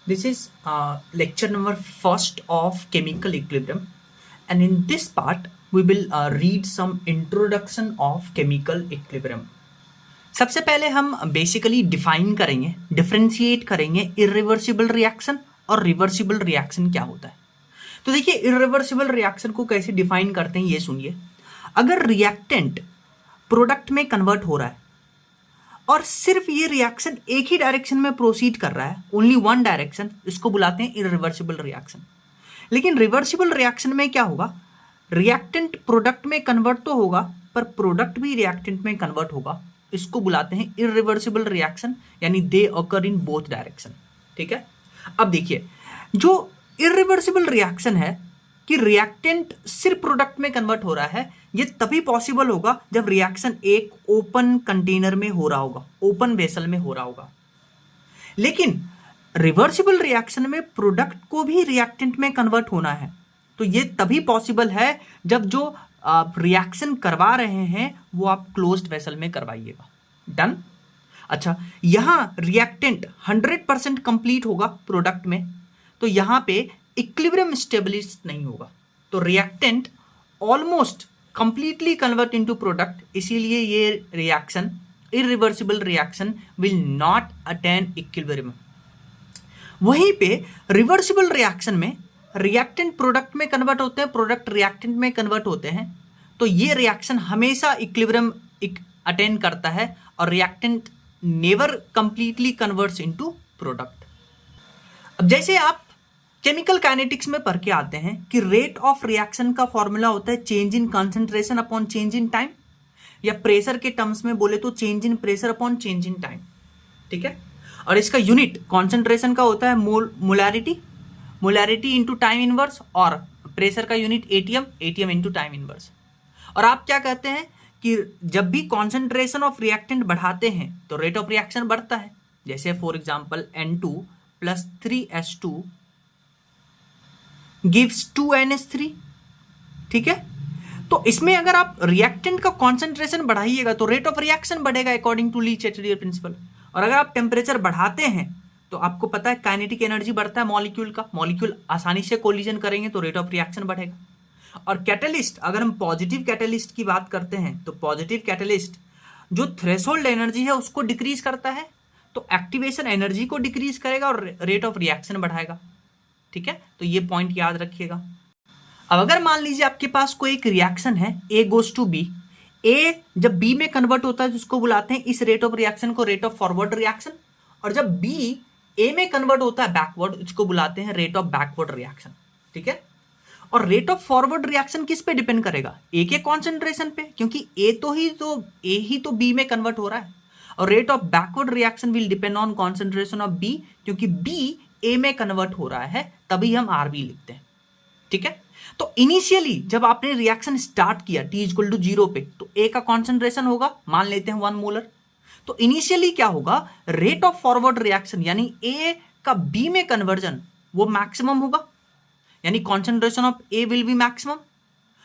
This is lecture number first of chemical equilibrium, and in this part we will read some introduction of chemical equilibrium. सबसे पहले हम basically define करेंगे, differentiate करेंगे irreversible reaction और reversible reaction क्या होता है। तो देखिए इरिवर्सिबल रिएक्शन को कैसे डिफाइन करते हैं ये सुनिए। अगर रिएक्टेंट प्रोडक्ट में कन्वर्ट हो रहा है और सिर्फ ये रिएक्शन एक ही डायरेक्शन में प्रोसीड कर रहा है, ओनली वन डायरेक्शन, इसको बुलाते हैं इरिवर्सिबल रिएक्शन। लेकिन रिवर्सिबल रिएक्शन में क्या होगा, रिएक्टेंट प्रोडक्ट में कन्वर्ट तो होगा पर प्रोडक्ट भी रिएक्टेंट में कन्वर्ट होगा, इसको बुलाते हैं इरिवर्सिबल रिएक्शन, यानी दे अकर इन बोथ डायरेक्शन। ठीक है, अब देखिए जो इरिवर्सिबल रिएक्शन है कि रिएक्टेंट सिर्फ प्रोडक्ट में कन्वर्ट हो रहा है, ये तभी पॉसिबल होगा जब रिएक्शन एक ओपन कंटेनर में हो रहा होगा, ओपन वेसल में हो रहा होगा। लेकिन रिवर्सिबल रिएक्शन में प्रोडक्ट को भी रिएक्टेंट में कन्वर्ट होना है, तो ये तभी पॉसिबल है जब जो आप रिएक्शन करवा रहे हैं वो आप क्लोज्ड वेसल में करवाइएगा। डन। अच्छा, यहां रिएक्टेंट 100% कंप्लीट होगा प्रोडक्ट में, तो यहां पे इक्विलिब्रियम स्टेबलिश नहीं होगा, तो reactant almost completely convert into product, इसीलिए ये reaction irreversible reaction will not attain equilibrium. वहीं पे रिवर्सिबल रिएक्शन में रिएक्टेंट प्रोडक्ट में कन्वर्ट होते हैं, प्रोडक्ट रिएक्टेंट में कन्वर्ट होते हैं, तो ये रिएक्शन हमेशा इक्विलिब्रियम अटेन करता है और reactant never completely converts into product. अब जैसे आप केमिकल काइनेटिक्स में पढ़ के आते हैं कि रेट ऑफ रिएक्शन का फॉर्मूला होता है change in concentration upon change in time, या प्रेशर के टर्म्स में बोले तो change in pressure upon change in time. ठीक है, और इसका यूनिट कंसंट्रेशन का होता है molarity, molarity into time inverse, और प्रेशर का unit ATM, ATM into time inverse. और आप क्या कहते हैं कि जब भी कॉन्सेंट्रेशन ऑफ रिएक्टेंट बढ़ाते हैं तो रेट ऑफ रिएक्शन बढ़ता है, जैसे for example N2 plus 3H2 gives 2NH3। ठीक है, तो इसमें अगर आप रिएक्टेंट का कॉन्सेंट्रेशन बढ़ाइएगा तो रेट ऑफ रिएक्शन बढ़ेगा according to Le Chatelier principle. और अगर आप टेम्परेचर बढ़ाते हैं तो आपको पता है काइनेटिक एनर्जी बढ़ता है मॉलिक्यूल का, मॉलिक्यूल आसानी से कोलिजन करेंगे तो रेट ऑफ रिएक्शन बढ़ेगा। और कैटलिस्ट, अगर हम पॉजिटिव कैटलिस्ट की बात करते हैं तो पॉजिटिव कैटलिस्ट जो थ्रेशोल्ड एनर्जी है उसको डिक्रीज करता है, तो एक्टिवेशन एनर्जी को डिक्रीज करेगा और रेट ऑफ रिएक्शन बढ़ाएगा। ठीक है, तो ये पॉइंट याद रखिएगा। अब अगर मान लीजिए आपके पास कोई एक रिएक्शन है A goes to B, A जब B में कन्वर्ट होता है तो उसको बुलाते हैं इस रेट ऑफ रिएक्शन को रेट ऑफ फॉरवर्ड रिएक्शन, और जब B A में कन्वर्ट होता है बैकवर्ड, इसको बुलाते हैं रेट ऑफ बैकवर्ड रिएक्शन। ठीक है, और रेट ऑफ फॉरवर्ड रिएक्शन किस पे डिपेंड करेगा, A के कॉन्सेंट्रेशन पे, क्योंकि A ही तो B में कन्वर्ट हो रहा है, और rate of backward reaction will depend on concentration of B, क्योंकि B A में कन्वर्ट हो रहा है तभी हम RB लिखते हैं। ठीक है, तो इनिशियली जब आपने रिएक्शन स्टार्ट किया T इक्वल टू 0 पे, तो A का कॉन्सेंट्रेशन होगा, मान लेते हैं 1 मोलर, तो इनिशियली क्या होगा, रेट ऑफ फॉरवर्ड रिएक्शन यानी A का B में कन्वर्जन वो मैक्सिमम होगा, यानी concentration of A will be maximum.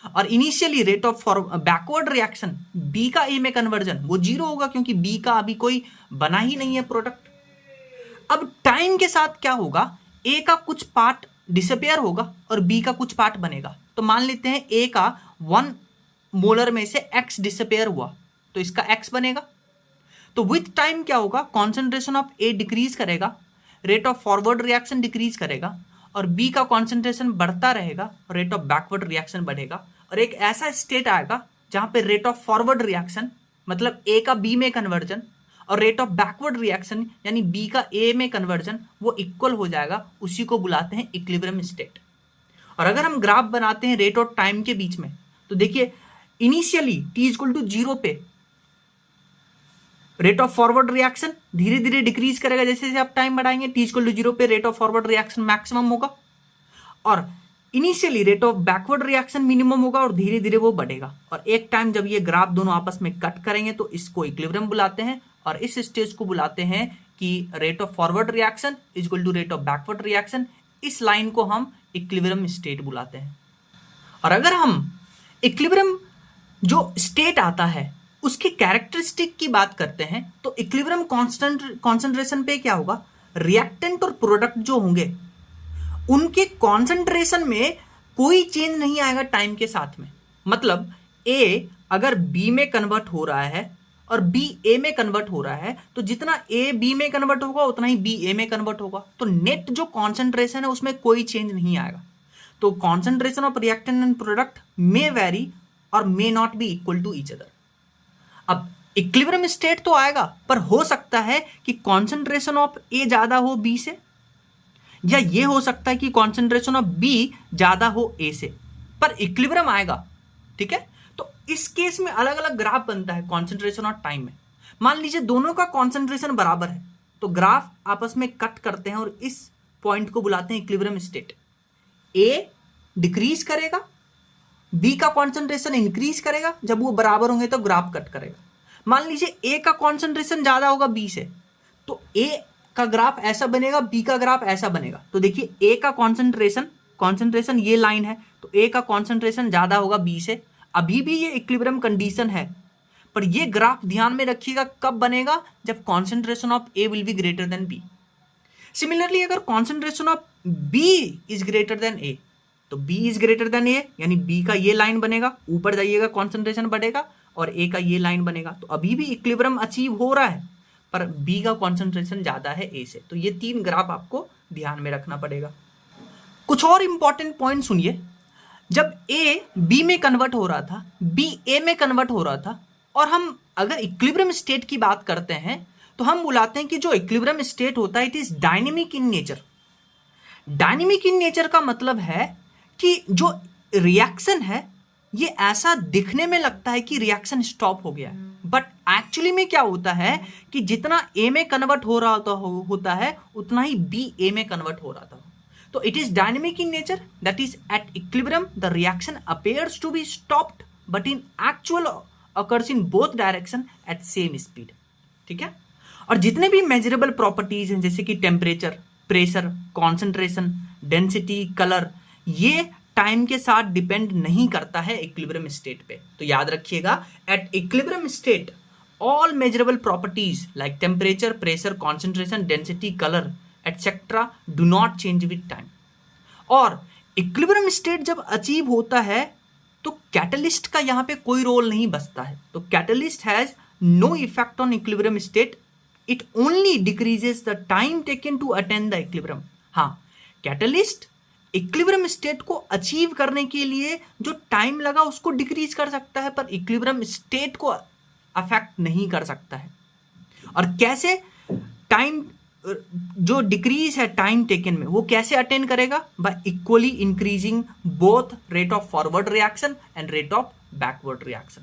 और initially rate of backward reaction B का A में कन्वर्जन वो 0 होगा, क्योंकि B का अभी कोई बना ही नहीं है प्रोडक्ट। अब टाइम के साथ क्या होगा, A का कुछ पार्ट डिसअपियर होगा और B का कुछ पार्ट बनेगा। तो मान लेते हैं A का 1 मोलर में से X डिसअपियर हुआ तो इसका X बनेगा। तो विथ टाइम क्या होगा, कॉन्सेंट्रेशन ऑफ A डिक्रीज करेगा, rate of forward reaction decrease करेगा, और B का कॉन्सेंट्रेशन बढ़ता रहेगा, रेट ऑफ बैकवर्ड रिएक्शन बढ़ेगा, और एक ऐसा स्टेट आएगा जहां पे रेट ऑफ फॉरवर्ड रिएक्शन मतलब A का B में कन्वर्जन और रेट ऑफ बैकवर्ड रिएक्शन यानी B का A में कन्वर्जन वो इक्वल हो जाएगा, उसी को बुलाते हैं इक्विलिब्रियम स्टेट। और अगर हम ग्राफ बनाते हैं रेट और टाइम के बीच में, तो देखिए इनिशियली T इक्वल टू 0 पे रेट ऑफ फॉरवर्ड रिएक्शन धीरे धीरे डिक्रीज करेगा, जैसे जैसे आप टाइम बढ़ाएंगे T इक्वल टू 0 पे rate of forward reaction maximum होगा, और initially rate of backward reaction minimum होगा और धीरे धीरे वो बढ़ेगा। और एक टाइम जब ये ग्राफ दोनों आपस में कट करेंगे तो इसको इक्विलिब्रियम बुलाते हैं, और इस स्टेज को बुलाते हैं कि rate of forward reaction is equal to rate of backward reaction. इस लाइन को हम इक्विलिब्रियम स्टेट बुलाते हैं। और अगर हम इक्विलिब्रियम जो स्टेट आता है उसके कैरेक्टरिस्टिक की बात करते हैं तो इक्विलिब्रियम कॉन्सेंट्रेशन पे क्या होगा, रिएक्टेंट और प्रोडक्ट जो होंगे उनके कॉन्सेंट्रेशन में कोई चेंज नहीं आएगा टाइम के साथ में। मतलब ए अगर बी में कन्वर्ट हो रहा है और बी ए में कन्वर्ट हो रहा है, तो जितना ए बी में कन्वर्ट होगा उतना ही बी ए में कन्वर्ट होगा। तो नेट जो कॉन्सेंट्रेशन है उसमें कोई चेंज नहीं आएगा। तो concentration of reactant and product may vary और may not be equal to each other. अब इक्विलिब्रियम स्टेट तो आएगा, पर हो सकता है कि कॉन्सेंट्रेशन ऑफ ए ज्यादा हो बी से, या ये हो सकता है कि कॉन्सेंट्रेशन ऑफ बी ज्यादा हो ए से, पर इक्विलिब्रियम आएगा। ठीक है, तो इस केस में अलग अलग ग्राफ बनता है कॉन्सेंट्रेशन और टाइम में। मान लीजिए दोनों का कॉन्सेंट्रेशन बराबर है, तो ग्राफ आपस में कट करते हैं और इस पॉइंट को बुलाते हैं इक्विलिब्रियम स्टेट। ए डिक्रीज करेगा, बी का कॉन्सेंट्रेशन इंक्रीज करेगा, जब वो बराबर होंगे तो ग्राफ कट करेगा। मान लीजिए ए का कॉन्सेंट्रेशन ज्यादा होगा बी से, तो ए का ग्राफ ऐसा बनेगा, बी का ग्राफ ऐसा बनेगा। तो देखिए ए का कॉन्सेंट्रेशन ये लाइन है, तो ए का कॉन्सेंट्रेशन ज्यादा होगा बी से। अभी भी ये इक्विलिब्रियम कंडीशन है, पर ये ग्राफ ध्यान में रखिएगा कब बनेगा, जब concentration of a will be greater than b. Similarly अगर concentration of b is greater than a, तो b is greater than a, यानी बी का ये लाइन बनेगा, ऊपर जाइएगा कॉन्सेंट्रेशन बढ़ेगा, और ए का ये लाइन बनेगा। तो अभी भी इक्विलिब्रियम अचीव हो रहा है, पर बी का कॉन्सेंट्रेशन ज्यादा है ए से। तो ये तीन ग्राफ आपको ध्यान में रखना पड़ेगा। कुछ और इंपॉर्टेंट पॉइंट सुनिए। जब ए बी में कन्वर्ट हो रहा था, बी ए में कन्वर्ट हो रहा था, और हम अगर इक्विलिब्रियम स्टेट की बात करते हैं तो हम बुलाते हैं कि जो इक्विलिब्रियम स्टेट होता है it is dynamic in nature. Dynamic in nature का मतलब है कि जो रिएक्शन है ये ऐसा दिखने में लगता है कि रिएक्शन स्टॉप हो गया है, बट एक्चुअली में क्या होता है कि जितना ए में कन्वर्ट हो रहा होता है उतना ही बी ए में कन्वर्ट हो रहा था। तो it is dynamic in nature, that is at equilibrium the reaction appears to be stopped but in actual occurs in both direction at same speed। ठीक है, और जितने भी मेजरेबल प्रॉपर्टीज हैं जैसे कि temperature, pressure, concentration, density, colour, ये time के साथ डिपेंड नहीं करता है इक्विलिब्रियम स्टेट पे। तो याद रखिएगा at equilibrium state all measurable properties like temperature, pressure, concentration, density, colour etcetera do not change with time. और इक्विलिब्रियम स्टेट जब अचीव होता है तो कैटलिस्ट का यहां पे कोई रोल नहीं बचता है। तो catalyst has no effect on equilibrium state, it only decreases the time taken to attain the equilibrium. हाँ, कैटलिस्ट इक्विलिब्रियम स्टेट को अचीव करने के लिए जो टाइम लगा उसको डिक्रीज कर सकता है, पर इक्विलिब्रियम स्टेट को अफेक्ट नहीं कर सकता है। और कैसे टाइम जो डिक्रीज है टाइम टेकन में वो कैसे अटेन करेगा, by equally increasing both rate of forward reaction and rate of backward reaction.